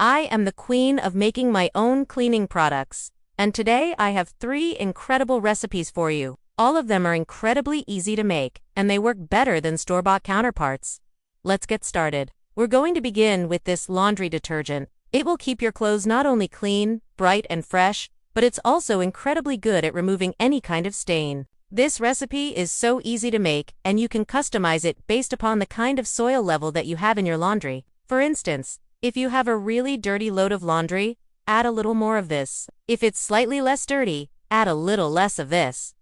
I am the queen of making my own cleaning products, and today I have 3 incredible recipes for you. All of them are incredibly easy to make, and they work better than store-bought counterparts. Let's get started. We're going to begin with this laundry detergent. It will keep your clothes not only clean, bright, and fresh, but it's also incredibly good at removing any kind of stain. This recipe is so easy to make, and you can customize it based upon the kind of soil level that you have in your laundry. For instance, if you have a really dirty load of laundry, add a little more of this. If it's slightly less dirty, add a little less of this.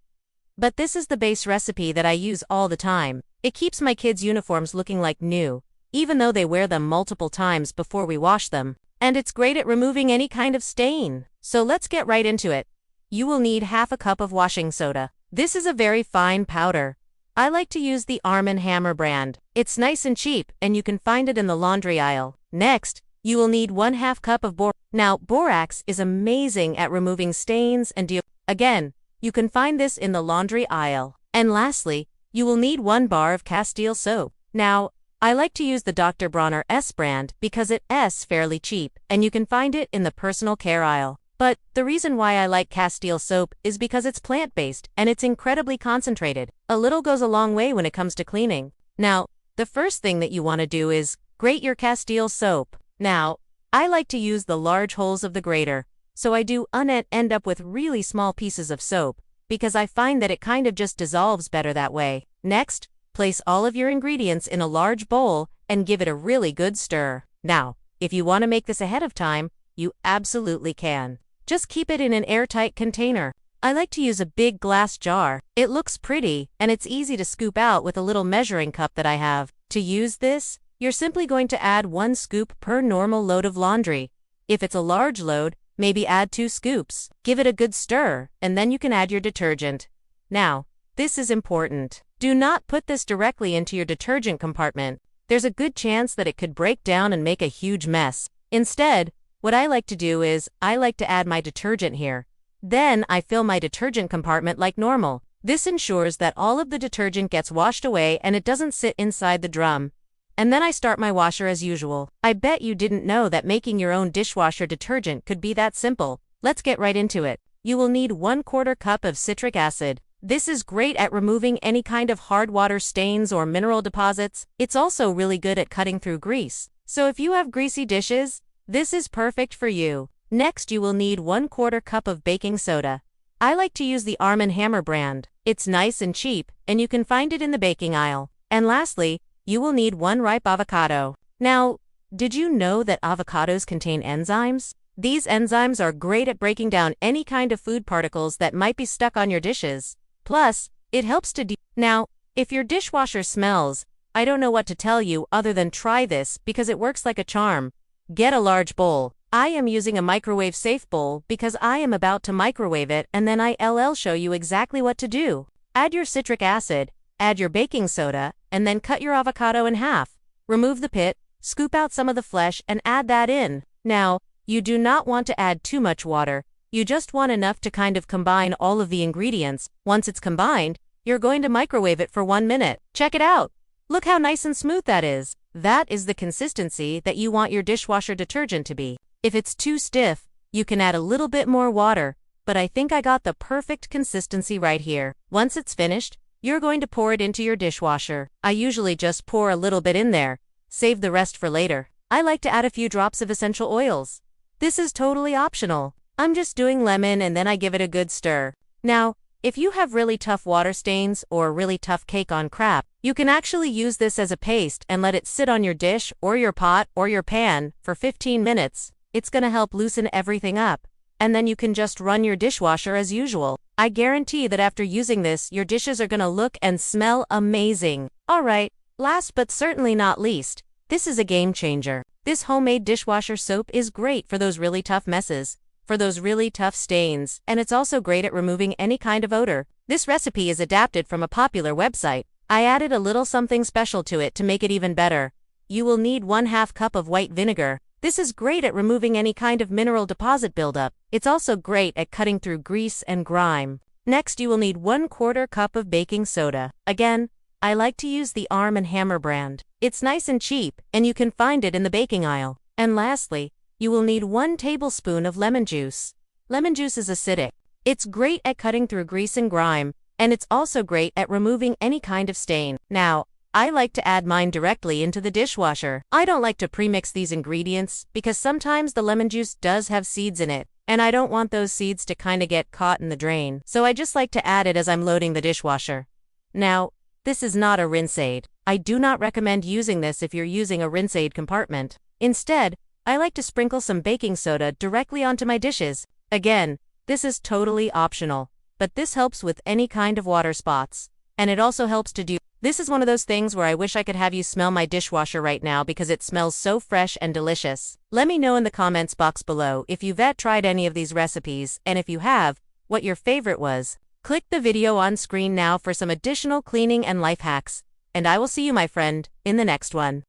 But this is the base recipe that I use all the time. It keeps my kids' uniforms looking like new, even though they wear them multiple times before we wash them. And it's great at removing any kind of stain. So let's get right into it. You will need half a cup of washing soda. This is a very fine powder. I like to use the Arm & Hammer brand. It's nice and cheap, and you can find it in the laundry aisle. Next, you will need 1/2 cup of borax. Now, borax is amazing at removing stains and Again, you can find this in the laundry aisle. And lastly, you will need 1 bar of Castile soap. Now, I like to use the Dr. Bronner S brand because it's fairly cheap, and you can find it in the personal care aisle. But the reason why I like Castile soap is because it's plant-based and it's incredibly concentrated. A little goes a long way when it comes to cleaning. Now, the first thing that you want to do is grate your Castile soap. Now, I like to use the large holes of the grater, so I do end up with really small pieces of soap, because I find that it kind of just dissolves better that way. Next, place all of your ingredients in a large bowl and give it a really good stir. Now, if you want to make this ahead of time, you absolutely can. Just keep it in an airtight container. I like to use a big glass jar. It looks pretty, and it's easy to scoop out with a little measuring cup that I have. To use this, you're simply going to add 1 scoop per normal load of laundry. If it's a large load, maybe add 2 scoops. Give it a good stir, and then you can add your detergent. Now, this is important. Do not put this directly into your detergent compartment. There's a good chance that it could break down and make a huge mess. Instead, what I like to do is, I like to add my detergent here. Then I fill my detergent compartment like normal. This ensures that all of the detergent gets washed away and it doesn't sit inside the drum. And then I start my washer as usual. I bet you didn't know that making your own dishwasher detergent could be that simple. Let's get right into it. You will need 1/4 cup of citric acid. This is great at removing any kind of hard water stains or mineral deposits. It's also really good at cutting through grease. So if you have greasy dishes, this is perfect for you. Next, you will need 1/4 cup of baking soda. I like to use the Arm & Hammer brand. It's nice and cheap, and you can find it in the baking aisle. And lastly, you will need 1 ripe avocado. Now, did you know that avocados contain enzymes? These enzymes are great at breaking down any kind of food particles that might be stuck on your dishes. Plus, it helps to Now, if your dishwasher smells, I don't know what to tell you other than try this because it works like a charm. Get a large bowl. I am using a microwave-safe bowl because I am about to microwave it, and then I'll show you exactly what to do. Add your citric acid, add your baking soda, and then cut your avocado in half. Remove the pit, scoop out some of the flesh, and add that in. Now, you do not want to add too much water. You just want enough to kind of combine all of the ingredients. Once it's combined, you're going to microwave it for 1 minute. Check it out! Look how nice and smooth that is. That is the consistency that you want your dishwasher detergent to be. If it's too stiff, you can add a little bit more water, but I think I got the perfect consistency right here. Once it's finished, you're going to pour it into your dishwasher. I usually just pour a little bit in there, save the rest for later. I like to add a few drops of essential oils. This is totally optional. I'm just doing lemon and then I give it a good stir. Now, if you have really tough water stains or really tough cake on crap, you can actually use this as a paste and let it sit on your dish or your pot or your pan for 15 minutes. It's gonna help loosen everything up. And then you can just run your dishwasher as usual. I guarantee that after using this, your dishes are gonna look and smell amazing. Alright, last but certainly not least, this is a game changer. This homemade dishwasher soap is great for those really tough messes, for those really tough stains, and it's also great at removing any kind of odor. This recipe is adapted from a popular website. I added a little something special to it to make it even better. You will need 1/2 cup of white vinegar. This is great at removing any kind of mineral deposit buildup. It's also great at cutting through grease and grime. Next, you will need 1/4 cup of baking soda. Again, I like to use the Arm & Hammer brand. It's nice and cheap, and you can find it in the baking aisle. And lastly, you will need 1 tablespoon of lemon juice. Lemon juice is acidic. It's great at cutting through grease and grime, and it's also great at removing any kind of stain. Now, I like to add mine directly into the dishwasher. I don't like to premix these ingredients because sometimes the lemon juice does have seeds in it, and I don't want those seeds to kinda get caught in the drain. So I just like to add it as I'm loading the dishwasher. Now, this is not a rinse aid. I do not recommend using this if you're using a rinse aid compartment. Instead, I like to sprinkle some baking soda directly onto my dishes. Again, this is totally optional, but this helps with any kind of water spots. And it also helps to do. This is one of those things where I wish I could have you smell my dishwasher right now because it smells so fresh and delicious. Let me know in the comments box below if you've tried any of these recipes, and if you have, what your favorite was. Click the video on screen now for some additional cleaning and life hacks, and I will see you, my friend, in the next one.